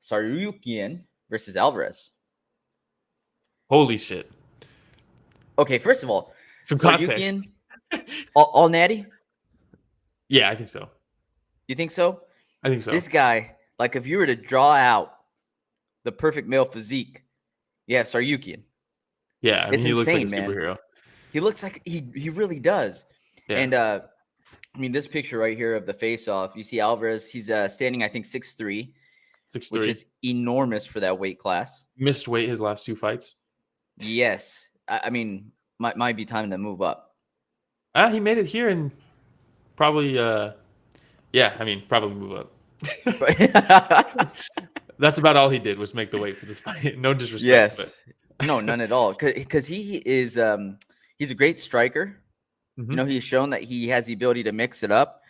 Tsarukyan versus Alvarez. Holy shit. Okay, first of all, Some context. Tsarukyan, all natty? Yeah, I think so. You think so? I think so. This guy, like if you were to draw out the perfect male physique, you have Tsarukyan. Yeah, I mean, It's he looks like a insane, man. superhero. He looks like he really does. Yeah. And I mean, this picture right here of the face-off, you see Alvarez. He's standing, I think, 6'3", 6'3". which is enormous for that weight class. Missed weight his last 2 fights. Yes, I mean, might be time to move up. He made it here and probably, probably move up. That's about all he did was make the weight for this fight. No disrespect. Yes, but. No, none at all. Because he is, he's a great striker. Mm-hmm. You know, he's shown that he has the ability to mix it up.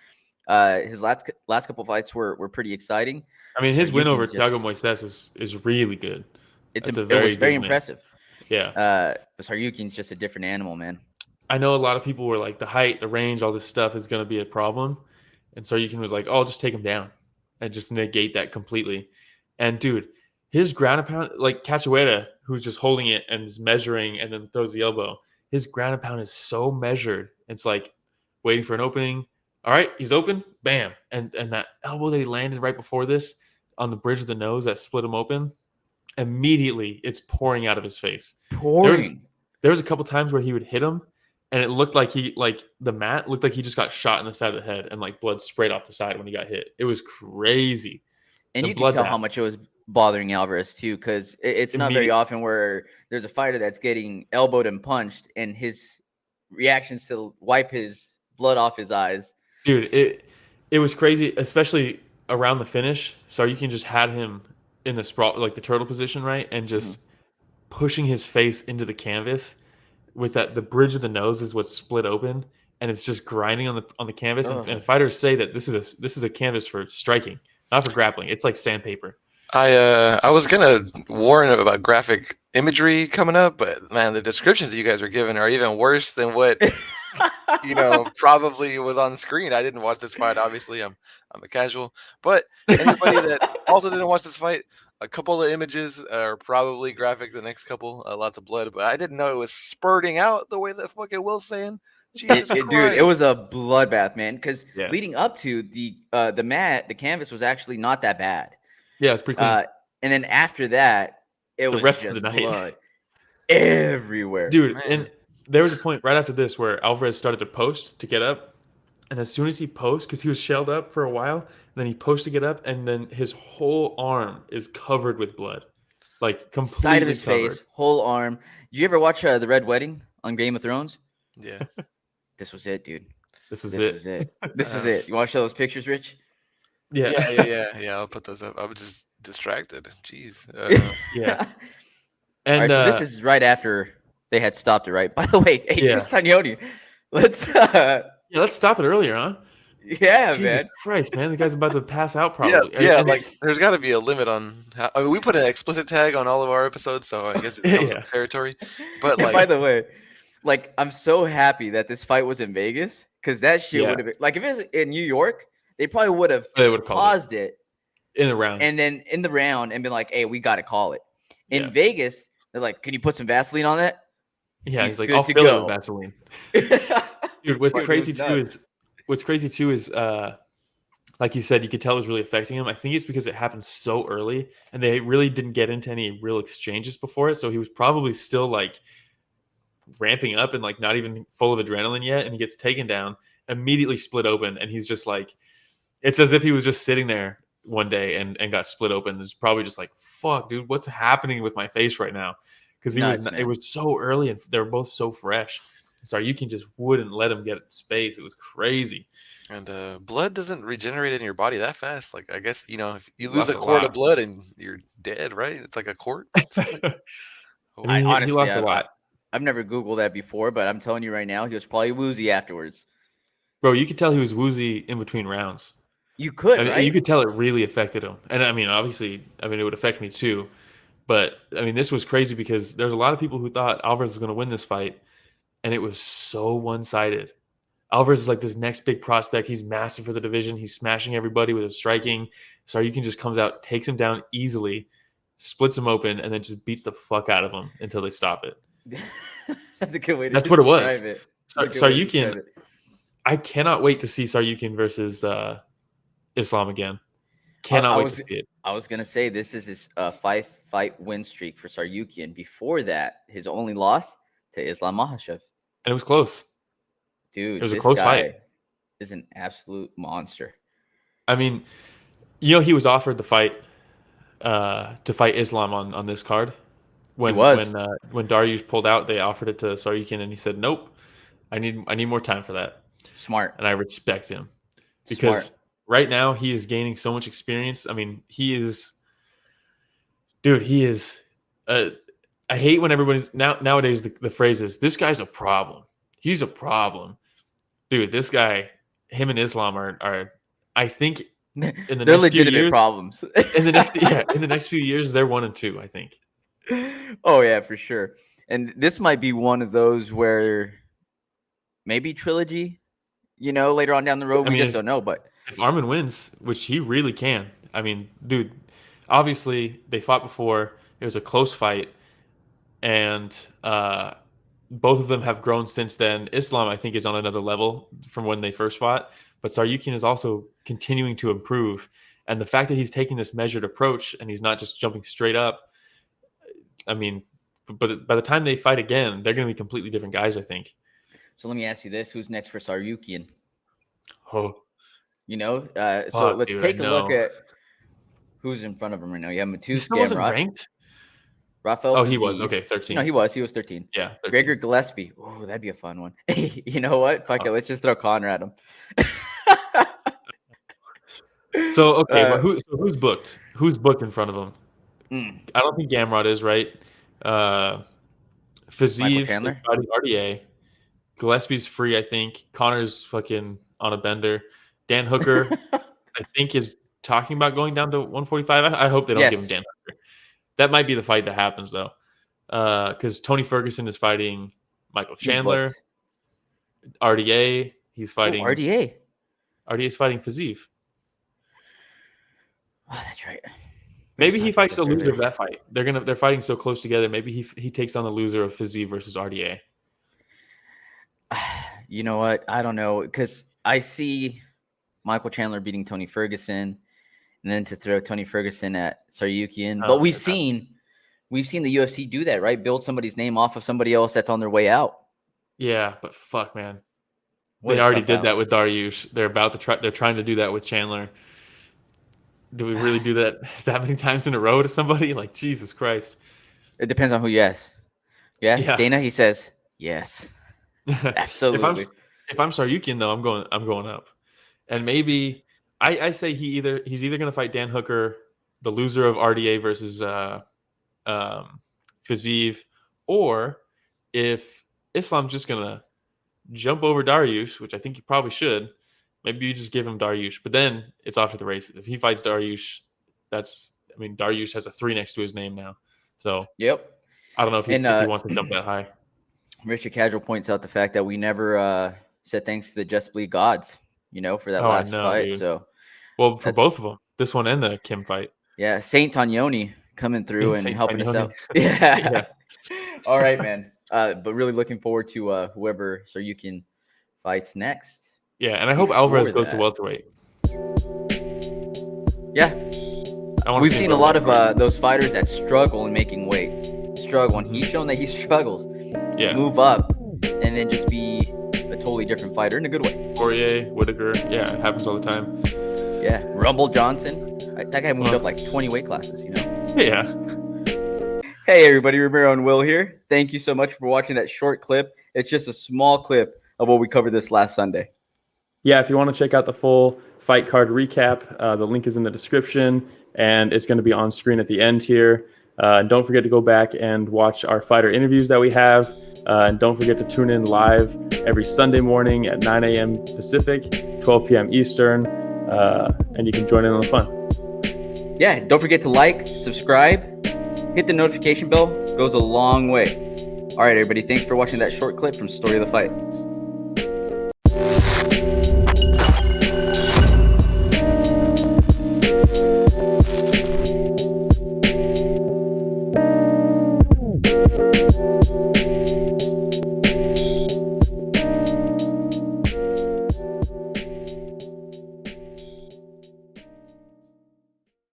His last couple fights were pretty exciting. I mean, his win over Thiago Moises is really good. It was very impressive. Yeah. But Tsarukyan's just a different animal, man. I know a lot of people were like, the height, the range, all this stuff is going to be a problem. And Tsarukyan was like, oh, just take him down and just negate that completely. And, dude, his ground and pound, like Cachoeira, who's just holding it and is measuring and then throws the elbow, his ground and pound is so measured. It's like waiting for an opening. All right, he's open. Bam. And that elbow that he landed right before this on the bridge of the nose that split him open, immediately it's pouring out of his face. There was a couple times where he would hit him, and it looked like the mat looked like he just got shot in the side of the head, and like blood sprayed off the side when he got hit. It was crazy. And you can tell how much it was bothering Alvarez too, because it's not very often where there's a fighter that's getting elbowed and punched, and his reactions to wipe his blood off his eyes. Dude, it was crazy, especially around the finish. So you can just had him in the sprawl, like the turtle position, right, and just pushing his face into the canvas with the bridge of the nose is what's split open, and it's just grinding on the canvas. And fighters say that this is a canvas for striking, not for grappling. It's like sandpaper. I was gonna warn about graphic imagery coming up, but man, the descriptions that you guys are giving are even worse than what probably was on screen. I didn't watch this fight. Obviously, I'm a casual, but anybody that also didn't watch this fight, a couple of images are probably graphic. The next couple, lots of blood, but I didn't know it was spurting out the way that fucking Will's saying. Jesus Christ. Dude, it was a bloodbath, man. Because leading up to the canvas was actually not that bad. Yeah, it's pretty clean. And then after that, it was rest just of the night. blood everywhere. Dude, man. And there was a point right after this where Alvarez started to post to get up. And as soon as he posts, because he was shelled up for a while, and then he posts to get up, and then his whole arm is covered with blood. Like, completely side of his covered. Face, whole arm. You ever watch The Red Wedding on Game of Thrones? Yeah. This was it, dude. This was it. This was it. You watch those pictures, Rich? Yeah. I'll put those up. I was just distracted. Jeez. Yeah. And all right, so this is right after they had stopped it, right? By the way, hey, Castagnoni, let's let's stop it earlier, huh? Yeah, Jesus man. Christ, man, the guy's about to pass out. Probably. Yeah. Like there's got to be a limit on how. I mean, we put an explicit tag on all of our episodes, so I guess it becomes territory. But like, by the way, like I'm so happy that this fight was in Vegas because that shit would have been like if it was in New York, they probably would have paused it in the round and then in the round and been like, "Hey, we got to call it." In Vegas, they're like, "Can you put some Vaseline on that?" Yeah, he's like, "I'll fill it with Vaseline." Dude, what's crazy too is like you said, you could tell it was really affecting him. I think it's because it happened so early and they really didn't get into any real exchanges before it. So he was probably still like ramping up and like not even full of adrenaline yet. And he gets taken down, immediately split open. And he's just like, it's as if he was just sitting there one day and got split open. It's probably just like, fuck, dude, what's happening with my face right now? Because it was so early and they were both so fresh. Tsarukyan just wouldn't let him get space. It was crazy. And blood doesn't regenerate in your body that fast. Like, I guess, if you lose a quart of blood and you're dead, right? It's like a quart. Honestly, he lost a lot. I've never Googled that before, but I'm telling you right now, he was probably woozy afterwards. Bro, you could tell he was woozy in between rounds. You could, right? You could tell it really affected him. And I mean, obviously, it would affect me too. But I mean, this was crazy because there's a lot of people who thought Alvarez was going to win this fight. And it was so one-sided. Alvarez is like this next big prospect. He's massive for the division. He's smashing everybody with his striking. Tsarukyan just comes out, takes him down easily, splits him open, and then just beats the fuck out of him until they stop it. That's a good way to That's what it was. it. Tsarukyan, I cannot wait to see Tsarukyan versus Islam again. Cannot wait to see it. I was going to say this is his 5-fight win streak for Tsarukyan. Before that, his only loss to Islam Makhachev. And it was close. Dude, it was a close fight. Is an absolute monster. I mean, he was offered the fight to fight Islam on this card. When Dariush pulled out, they offered it to Tsarukyan, and he said, "Nope, I need more time for that." Smart, and I respect him because right now he is gaining so much experience. I mean, he is. I hate when everybody's nowadays the phrase is, "This guy's a problem. He's a problem." Dude, this guy, him and Islam are I think in the they're next legitimate few years, problems. in the next few years, they're 1 and 2, I think. Oh yeah, for sure. And this might be one of those where maybe trilogy, later on down the road. We just don't know. But if Arman wins, which he really can, I mean, dude, obviously they fought before. It was a close fight, and both of them have grown since then. Islam, I think, is on another level from when they first fought, but Tsarukyan is also continuing to improve. And the fact that he's taking this measured approach and he's not just jumping straight up, I mean, but by the time they fight again, they're going to be completely different guys, I think. So let me ask you this: who's next for Tsarukyan? Oh, so let's take a look at who's in front of him right now. You have Matus Gamrot. Ranked? Rafael. Oh, he was. Okay, 13. No, he was 13. Yeah. 13. Gregor Gillespie. Oh, that'd be a fun one. You know what? Fuck it. Let's just throw Connor at him. So, okay, but who's booked? Who's booked in front of him? I don't think Gamrot is, right? Fazeev fighting RDA. Gillespie's free, I think. Connor's fucking on a bender. Dan Hooker, I think, is talking about going down to 145. I hope they don't give him Dan Hooker. That might be the fight that happens, though. Because Tony Ferguson is fighting Michael Chandler. RDA, he's fighting... RDA? RDA's fighting Fazeev. Oh, that's right. Maybe he fights the loser of that fight. They're fighting so close together. Maybe he takes on the loser of Fazeev versus RDA. You know what? I don't know, because I see Michael Chandler beating Tony Ferguson, and then to throw Tony Ferguson at Tsarukyan. But we've seen the UFC do that, right? Build somebody's name off of somebody else that's on their way out. Yeah, but fuck, man. They already did that with Dariush. They're trying to do that with Chandler. Do we really do that many times in a row to somebody? Like, Jesus Christ. It depends on who you ask. You ask Dana, he says yes. Absolutely. If I'm Tsarukyan, though, I'm going up. And maybe I say he's either going to fight Dan Hooker, the loser of RDA versus Fazeev, or if Islam's just going to jump over Dariush, which I think he probably should, maybe you just give him Dariush. But then it's off to the races. If he fights Dariush, Dariush has a 3 next to his name now. So yep. I don't know if he wants to jump that high. Richard Casual points out the fact that we never said thanks to the Just Bleed gods, for that last fight. Dude. So, for both of them, this one and the Kim fight. Yeah, Saint Tanyoni coming through and helping us out. Yeah. All right, man. But really looking forward to whoever Tsarukyan fights next. Yeah, and I hope Alvarez goes to welterweight. Yeah. We've seen a lot of those fighters that struggle in making weight. And he's shown that he struggles. Yeah. Move up and then just be a totally different fighter in a good way. Poirier, Whitaker. Yeah, it happens all the time. Yeah. Rumble Johnson. That guy moved up like 20 weight classes, Yeah. Hey, everybody. Ramiro and Will here. Thank you so much for watching that short clip. It's just a small clip of what we covered this last Sunday. Yeah, if you want to check out the full fight card recap, the link is in the description, and it's going to be on screen at the end here. Don't forget to go back and watch our fighter interviews that we have. And don't forget to tune in live every Sunday morning at 9 a.m. Pacific, 12 p.m. Eastern, and you can join in on the fun. Yeah, don't forget to like, subscribe, hit the notification bell. It goes a long way. All right, everybody. Thanks for watching that short clip from Story of the Fight.